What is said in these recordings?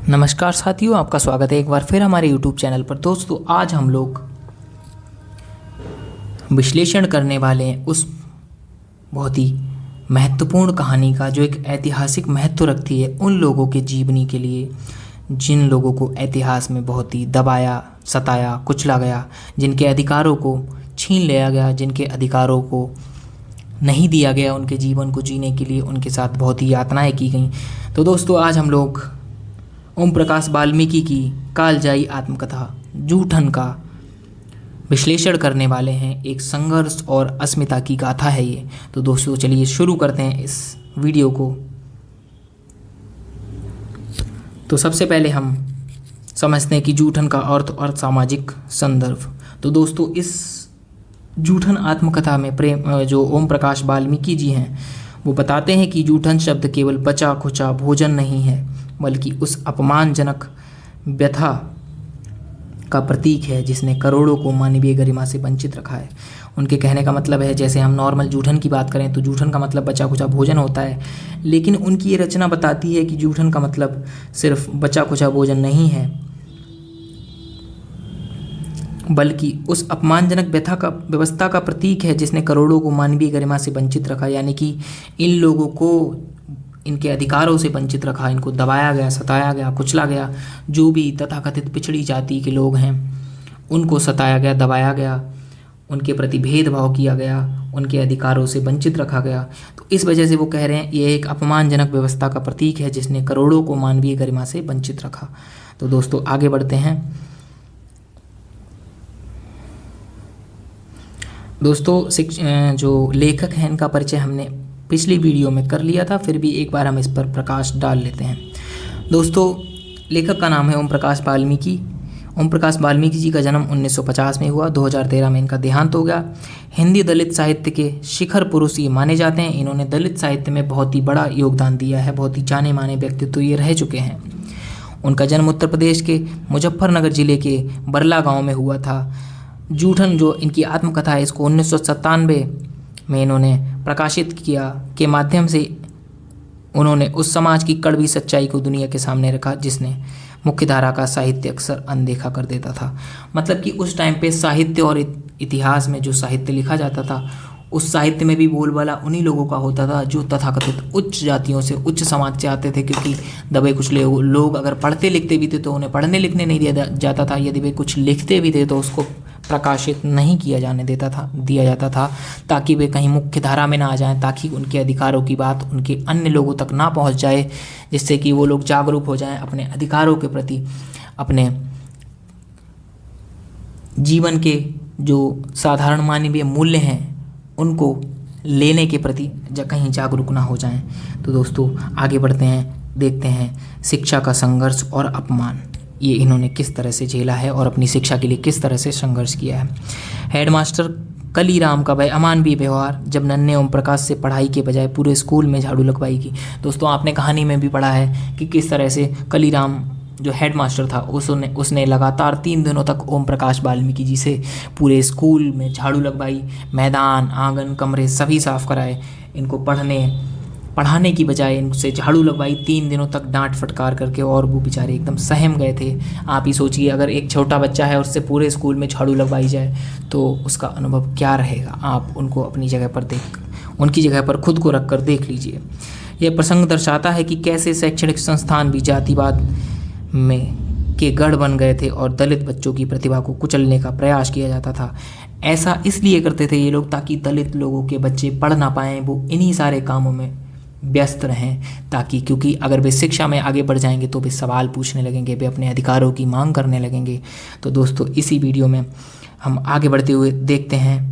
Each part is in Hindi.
नमस्कार साथियों, आपका स्वागत है एक बार फिर हमारे YouTube चैनल पर। दोस्तों, आज हम लोग विश्लेषण करने वाले हैं उस बहुत ही महत्वपूर्ण कहानी का जो एक ऐतिहासिक महत्व रखती है उन लोगों के जीवनी के लिए जिन लोगों को इतिहास में बहुत ही दबाया, सताया, कुचला गया, जिनके अधिकारों को छीन लिया गया, जिनके अधिकारों को नहीं दिया गया, उनके जीवन को जीने के लिए उनके साथ बहुत ही यातनाएं की गई। तो दोस्तों, आज हम लोग ओम प्रकाश वाल्मीकि की कालजयी आत्मकथा जूठन का विश्लेषण करने वाले हैं। एक संघर्ष और अस्मिता की गाथा है ये। तो दोस्तों, चलिए शुरू करते हैं इस वीडियो को। तो सबसे पहले हम समझते हैं कि जूठन का अर्थ और सामाजिक संदर्भ। तो दोस्तों, इस जूठन आत्मकथा में जो ओम प्रकाश वाल्मीकि जी हैं वो बताते हैं कि जूठन शब्द केवल बचा खुचा भोजन नहीं है, बल्कि उस अपमानजनक व्यथा का प्रतीक है जिसने करोड़ों को मानवीय गरिमा से वंचित रखा है। उनके कहने का मतलब है, जैसे हम नॉर्मल जूठन की बात करें तो जूठन का मतलब बचा खुचा भोजन होता है, लेकिन उनकी ये रचना बताती है कि जूठन का मतलब सिर्फ बचा खुचा भोजन नहीं है, बल्कि उस अपमानजनक व्यवस्था का प्रतीक है जिसने करोड़ों को मानवीय गरिमा से वंचित रखा। यानी कि इन लोगों को इनके अधिकारों से वंचित रखा, इनको दबाया गया, सताया गया, कुचला गया। जो भी तथाकथित पिछड़ी जाति के लोग हैं उनको सताया गया, दबाया गया, उनके प्रति भेदभाव किया गया, उनके अधिकारों से वंचित रखा गया। तो इस वजह से वो कह रहे हैं ये एक अपमानजनक व्यवस्था का प्रतीक है जिसने करोड़ों को मानवीय गरिमा से वंचित रखा। तो दोस्तों, आगे बढ़ते हैं। दोस्तों, जो लेखक हैं इनका परिचय हमने पिछली वीडियो में कर लिया था, फिर भी एक बार हम इस पर प्रकाश डाल लेते हैं। दोस्तों, लेखक का नाम है ओम प्रकाश वाल्मीकि। ओम प्रकाश वाल्मीकि जी का जन्म 1950 में हुआ। 2013 में इनका देहांत हो गया। हिंदी दलित साहित्य के शिखर पुरुष ये माने जाते हैं। इन्होंने दलित साहित्य में बहुत ही बड़ा योगदान दिया है, बहुत ही जाने माने व्यक्तित्व ये रह चुके हैं। उनका जन्म उत्तर प्रदेश के मुजफ्फरनगर जिले के बरला गाँव में हुआ था। जूठन जो इनकी आत्मकथा है, इसको 1997 में इन्होंने प्रकाशित किया के माध्यम से उन्होंने उस समाज की कड़वी सच्चाई को दुनिया के सामने रखा जिसने मुख्यधारा का साहित्य अक्सर अनदेखा कर देता था। मतलब कि उस टाइम पे साहित्य और इतिहास में जो साहित्य लिखा जाता था उस साहित्य में भी बोलबाला उन्हीं लोगों का होता था जो तथाकथित उच्च जातियों से, उच्च समाज से आते थे। क्योंकि दबे कुचले लोग अगर पढ़ते लिखते भी थे तो उन्हें पढ़ने लिखने नहीं दिया जाता था। यदि वे कुछ लिखते भी थे तो उसको प्रकाशित नहीं किया दिया जाता था, ताकि वे कहीं मुख्य धारा में ना आ जाएं, ताकि उनके अधिकारों की बात उनके अन्य लोगों तक ना पहुंच जाए, जिससे कि वो लोग जागरूक हो जाएं अपने अधिकारों के प्रति, अपने जीवन के जो साधारण मानवीय मूल्य हैं उनको लेने के प्रति कहीं जागरूक ना हो जाएं। तो दोस्तों, आगे बढ़ते हैं, देखते हैं शिक्षा का संघर्ष और अपमान ये इन्होंने किस तरह से झेला है और अपनी शिक्षा के लिए किस तरह से संघर्ष किया है। हेडमास्टर कलीराम का अमानवीय व्यवहार, जब नन्हे ओम प्रकाश से पढ़ाई के बजाय पूरे स्कूल में झाड़ू लगवाई की। दोस्तों, आपने कहानी में भी पढ़ा है कि किस तरह से कलीराम जो हेडमास्टर था उसने लगातार 3 दिनों तक ओम प्रकाश वाल्मीकि जी से पूरे स्कूल में झाड़ू लगवाई, मैदान, आंगन, कमरे सभी साफ कराए। इनको पढ़ाने की बजाय इनसे झाड़ू लगवाई, 3 दिनों तक डांट फटकार करके, और वो बेचारे एकदम सहम गए थे। आप ही सोचिए, अगर एक छोटा बच्चा है उससे पूरे स्कूल में झाड़ू लगवाई जाए तो उसका अनुभव क्या रहेगा। आप उनको उनकी जगह पर खुद को रख कर देख लीजिए। यह प्रसंग दर्शाता है कि कैसे शैक्षणिक संस्थान भी जातिवाद में के गढ़ बन गए थे और दलित बच्चों की प्रतिभा को कुचलने का प्रयास किया जाता था। ऐसा इसलिए करते थे ये लोग ताकि दलित लोगों के बच्चे पढ़ ना पाएँ, वो इन्हीं सारे कामों में व्यस्त रहें, ताकि क्योंकि अगर वे शिक्षा में आगे बढ़ जाएंगे तो वे सवाल पूछने लगेंगे, वे अपने अधिकारों की मांग करने लगेंगे। तो दोस्तों, इसी वीडियो में हम आगे बढ़ते हुए देखते हैं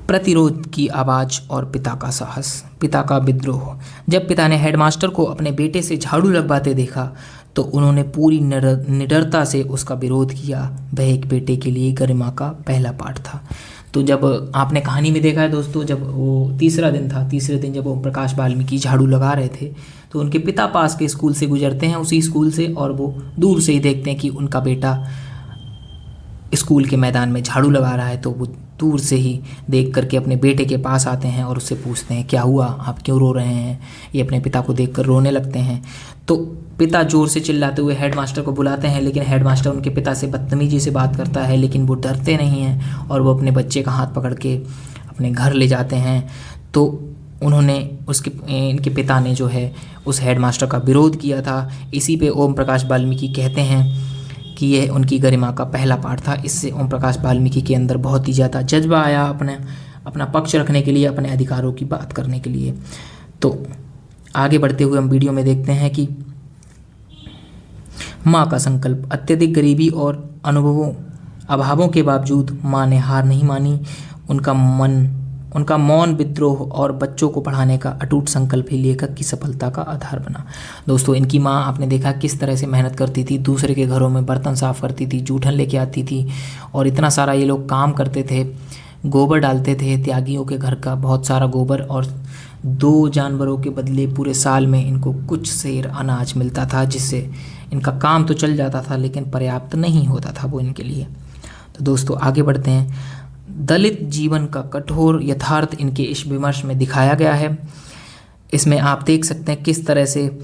प्रतिरोध की आवाज़ और पिता का साहस, पिता का विद्रोह। जब पिता ने हेडमास्टर को अपने बेटे से झाड़ू लगवाते देखा तो उन्होंने पूरी निडरता से उसका विरोध किया। वह एक बेटे के लिए गरिमा का पहला पाठ था। तो जब आपने कहानी में देखा है दोस्तों, जब वो तीसरा दिन जब ओम प्रकाश वाल्मीकि झाड़ू लगा रहे थे तो उनके पिता पास के स्कूल से गुजरते हैं, उसी स्कूल से, और वो दूर से ही देखते हैं कि उनका बेटा स्कूल के मैदान में झाड़ू लगा रहा है। तो वो दूर से ही देख करके अपने बेटे के पास आते हैं और उससे पूछते हैं क्या हुआ, आप क्यों रो रहे हैं। ये अपने पिता को देखकर रोने लगते हैं। तो पिता जोर से चिल्लाते हुए हेडमास्टर को बुलाते हैं, लेकिन हेडमास्टर उनके पिता से बदतमीजी से बात करता है, लेकिन वो डरते नहीं हैं और वो अपने बच्चे का हाथ पकड़ के अपने घर ले जाते हैं। तो उन्होंने इनके पिता ने जो है उस हेडमास्टर का विरोध किया था। इसी पे ओम प्रकाश वाल्मीकि कहते हैं कि यह उनकी गरिमा का पहला पाठ था। इससे ओम प्रकाश वाल्मीकि के अंदर बहुत ही ज़्यादा जज्बा आया अपना पक्ष रखने के लिए, अपने अधिकारों की बात करने के लिए। तो आगे बढ़ते हुए हम वीडियो में देखते हैं कि माँ का संकल्प। अत्यधिक गरीबी और अभावों के बावजूद माँ ने हार नहीं मानी। उनका मौन विद्रोह और बच्चों को पढ़ाने का अटूट संकल्प ही लेखक की सफलता का आधार बना। दोस्तों, इनकी माँ आपने देखा किस तरह से मेहनत करती थी, दूसरे के घरों में बर्तन साफ़ करती थी, जूठन लेके आती थी और इतना सारा ये लोग काम करते थे। गोबर डालते थे त्यागियों के घर का, बहुत सारा गोबर, और 2 जानवरों के बदले पूरे साल में इनको कुछ सेर अनाज मिलता था, जिससे इनका काम तो चल जाता था लेकिन पर्याप्त नहीं होता था वो इनके लिए। तो दोस्तों आगे बढ़ते हैं। दलित जीवन का कठोर यथार्थ इनके इस विमर्श में दिखाया गया है। इसमें आप देख सकते हैं किस तरह से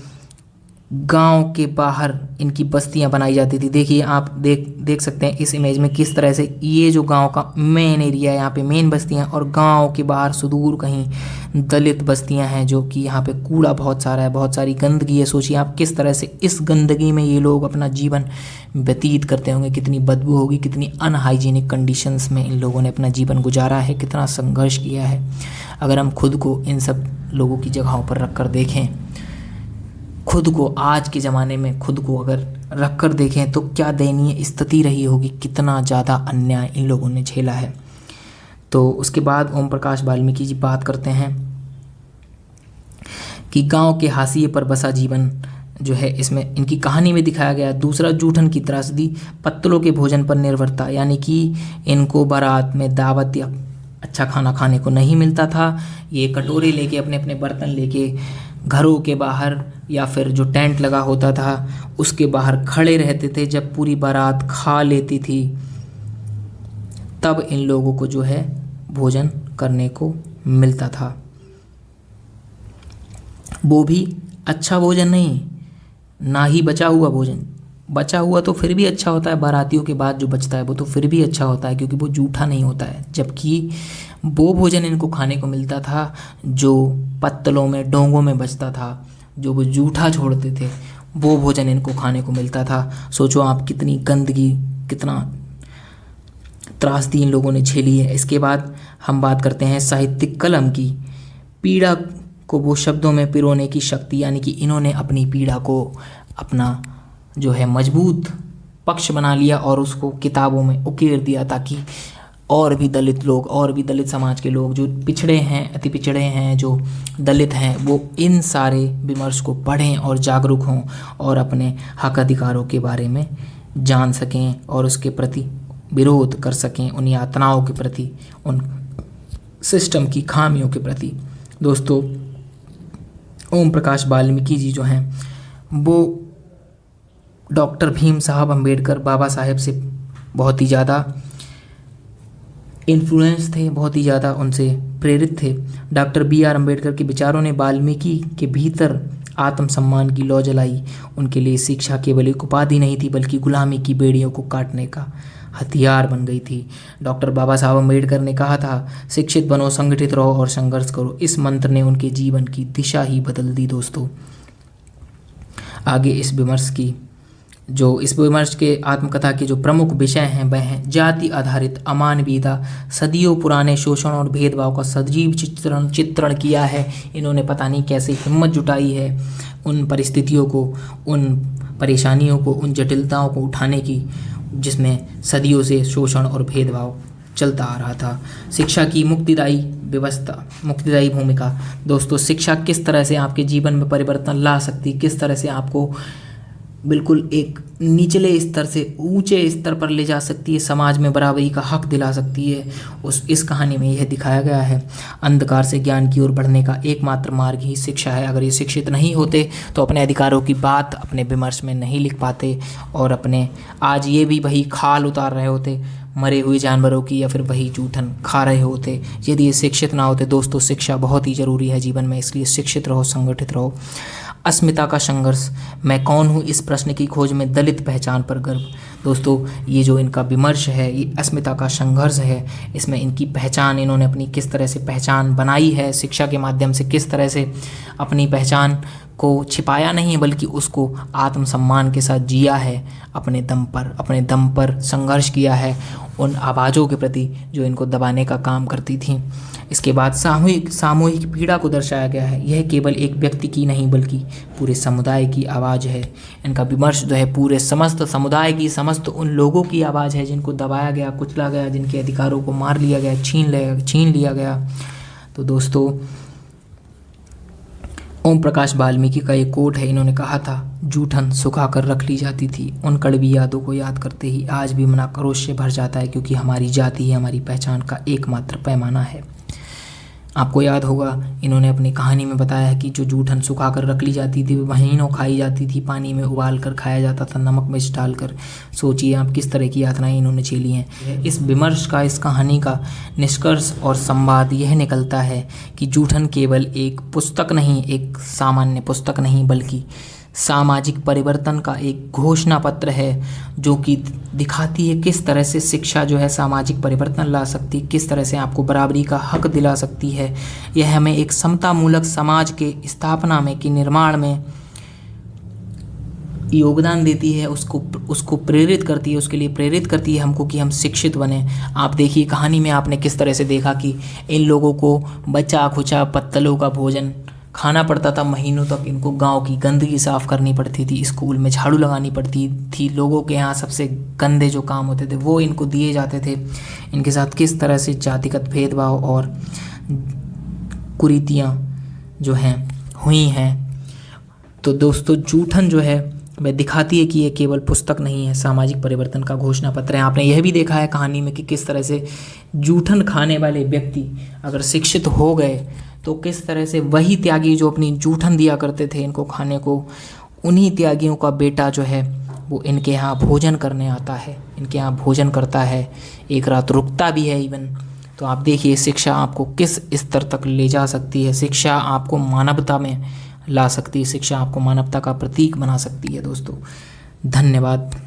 गांव के बाहर इनकी बस्तियां बनाई जाती थी। देखिए, आप देख सकते हैं इस इमेज में किस तरह से ये जो गांव का मेन एरिया है, यहाँ पे मेन बस्तियां, और गांव के बाहर सुदूर कहीं दलित बस्तियां हैं, जो कि यहाँ पे कूड़ा बहुत सारा है, बहुत सारी गंदगी है। सोचिए आप किस तरह से इस गंदगी में ये लोग अपना जीवन व्यतीत करते होंगे, कितनी बदबू होगी, कितनी अनहाइजीनिक कंडीशंस में इन लोगों ने अपना जीवन गुजारा है, कितना संघर्ष किया है। अगर हम खुद को इन सब लोगों की जगहों पर रख कर देखें, खुद को आज के ज़माने में खुद को अगर रख कर देखें तो क्या दयनीय स्थिति रही होगी, कितना ज़्यादा अन्याय इन लोगों ने झेला है। तो उसके बाद ओम प्रकाश वाल्मीकि जी बात करते हैं कि गांव के हाशिए पर बसा जीवन जो है इसमें इनकी कहानी में दिखाया गया। दूसरा, जूठन की त्रासदी, पत्तलों के भोजन पर निर्भरता, यानी कि इनको बारात में दावत या अच्छा खाना खाने को नहीं मिलता था। ये कटोरे लेके अपने अपने बर्तन लेके घरों के बाहर या फिर जो टेंट लगा होता था उसके बाहर खड़े रहते थे। जब पूरी बारात खा लेती थी तब इन लोगों को जो है भोजन करने को मिलता था, वो भी अच्छा भोजन नहीं, ना ही बचा हुआ भोजन। बचा हुआ तो फिर भी अच्छा होता है, बारातियों के बाद जो बचता है वो तो फिर भी अच्छा होता है, क्योंकि वो जूठा नहीं होता है। जबकि वो भोजन इनको खाने को मिलता था जो पत्तलों में, डोंगों में बचता था, जो वो जूठा छोड़ते थे, वो भोजन इनको खाने को मिलता था। सोचो आप कितनी गंदगी, कितना त्रासदी इन लोगों ने झेली है। इसके बाद हम बात करते हैं साहित्यिक कलम की। पीड़ा को वो शब्दों में पिरोने की शक्ति, यानी कि इन्होंने अपनी पीड़ा को अपना जो है मजबूत पक्ष बना लिया और उसको किताबों में उकेर दिया, ताकि और भी दलित लोग, और भी दलित समाज के लोग जो पिछड़े हैं, अति पिछड़े हैं, जो दलित हैं, वो इन सारे विमर्श को पढ़ें और जागरूक हों और अपने हक अधिकारों के बारे में जान सकें और उसके प्रति विरोध कर सकें, उन यातनाओं के प्रति, उन सिस्टम की खामियों के प्रति। दोस्तों, ओम प्रकाश वाल्मीकि जी जो हैं वो डॉक्टर भीम साहब अम्बेडकर, बाबा साहेब से बहुत ही ज़्यादा इन्फ्लुएंस थे, बहुत ही ज़्यादा उनसे प्रेरित थे। डॉक्टर BR अम्बेडकर के विचारों ने वाल्मीकि के भीतर आत्मसम्मान की लौ जलाई। उनके लिए शिक्षा केवल एक उपाधि नहीं थी, बल्कि गुलामी की बेड़ियों को काटने का हथियार बन गई थी। डॉक्टर बाबा साहब अम्बेडकर ने कहा था, शिक्षित बनो, संगठित रहो और संघर्ष करो। इस मंत्र ने उनके जीवन की दिशा ही बदल दी। दोस्तों, आगे इस विमर्श के आत्मकथा के जो प्रमुख विषय हैं वह हैं जाति आधारित अमानवीयता, सदियों पुराने शोषण और भेदभाव का सजीव चित्रण किया है। इन्होंने पता नहीं कैसे हिम्मत जुटाई है उन परिस्थितियों को, उन परेशानियों को, उन जटिलताओं को उठाने की जिसमें सदियों से शोषण और भेदभाव चलता आ रहा था। शिक्षा की मुक्तिदायी भूमिका। दोस्तों, शिक्षा किस तरह से आपके जीवन में परिवर्तन ला सकती, किस तरह से आपको बिल्कुल एक निचले स्तर से ऊंचे स्तर पर ले जा सकती है, समाज में बराबरी का हक दिला सकती है, इस कहानी में यह दिखाया गया है। अंधकार से ज्ञान की ओर बढ़ने का एकमात्र मार्ग ही शिक्षा है। अगर ये शिक्षित नहीं होते तो अपने अधिकारों की बात अपने विमर्श में नहीं लिख पाते और अपने आज ये भी वही खाल उतार रहे होते, मरे हुए जानवरों की या फिर वही जूठन खा रहे होते यदि ये शिक्षित ना होते। दोस्तों शिक्षा बहुत ही ज़रूरी है जीवन में, इसलिए शिक्षित रहो, संगठित रहो। अस्मिता का संघर्ष, मैं कौन हूँ इस प्रश्न की खोज में दलित पहचान पर गर्व। दोस्तों ये जो इनका विमर्श है, ये अस्मिता का संघर्ष है, इसमें इनकी पहचान, इन्होंने अपनी किस तरह से पहचान बनाई है शिक्षा के माध्यम से, किस तरह से अपनी पहचान को छिपाया नहीं बल्कि उसको आत्मसम्मान के साथ जिया है, अपने दम पर संघर्ष किया है उन आवाज़ों के प्रति जो इनको दबाने का काम करती थी। इसके बाद सामूहिक पीड़ा को दर्शाया गया है। यह केवल एक व्यक्ति की नहीं बल्कि पूरे समुदाय की आवाज़ है। इनका विमर्श जो है पूरे समस्त समुदाय की, समस्त उन लोगों की आवाज़ है जिनको दबाया गया, कुचला गया, जिनके अधिकारों को मार लिया गया, छीन लिया गया। तो दोस्तों ओम प्रकाश वाल्मीकि का एक कोट है, इन्होंने कहा था, जूठन सुखा कर रख ली जाती थी, उन कड़वी यादों को याद करते ही आज भी मन आक्रोश से भर जाता है, क्योंकि हमारी जाति ही हमारी पहचान का एकमात्र पैमाना है। आपको याद होगा इन्होंने अपनी कहानी में बताया है कि जो जूठन सुखा कर रख ली जाती थी वो महीनों खाई जाती थी, पानी में उबाल कर खाया जाता था, नमक मिर्च डालकर। सोचिए आप किस तरह की यातनाएं इन्होंने झेली हैं। इस विमर्श का, इस कहानी का निष्कर्ष और संवाद यह निकलता है कि जूठन केवल एक पुस्तक नहीं, एक सामान्य पुस्तक नहीं, बल्कि सामाजिक परिवर्तन का एक घोषणा पत्र है, जो कि दिखाती है किस तरह से शिक्षा जो है सामाजिक परिवर्तन ला सकती है, किस तरह से आपको बराबरी का हक दिला सकती है। यह हमें एक समतामूलक समाज के स्थापना में, कि निर्माण में योगदान देती है, उसको प्रेरित करती है, उसके लिए प्रेरित करती है हमको कि हम शिक्षित बने। आप देखिए कहानी में आपने किस तरह से देखा कि इन लोगों को बचा खुचा पत्तलों का भोजन खाना पड़ता था, महीनों तक इनको गांव की गंदगी साफ़ करनी पड़ती थी, स्कूल में झाड़ू लगानी पड़ती थी, लोगों के यहाँ सबसे गंदे जो काम होते थे वो इनको दिए जाते थे। इनके साथ किस तरह से जातिगत भेदभाव और कुरीतियाँ जो हैं हुई हैं। तो दोस्तों जूठन जो है वह दिखाती है कि ये केवल पुस्तक नहीं है, सामाजिक परिवर्तन का घोषणा पत्र है। आपने यह भी देखा है कहानी में कि किस तरह से जूठन खाने वाले व्यक्ति अगर शिक्षित हो गए तो किस तरह से वही त्यागी जो अपनी जूठन दिया करते थे इनको खाने को, उन्हीं त्यागियों का बेटा जो है वो इनके यहाँ भोजन करने आता है, इनके यहाँ भोजन करता है, एक रात रुकता भी है इवन। तो आप देखिए शिक्षा आपको किस स्तर तक ले जा सकती है, शिक्षा आपको मानवता में ला सकती है, शिक्षा आपको मानवता का प्रतीक बना सकती है। दोस्तों धन्यवाद।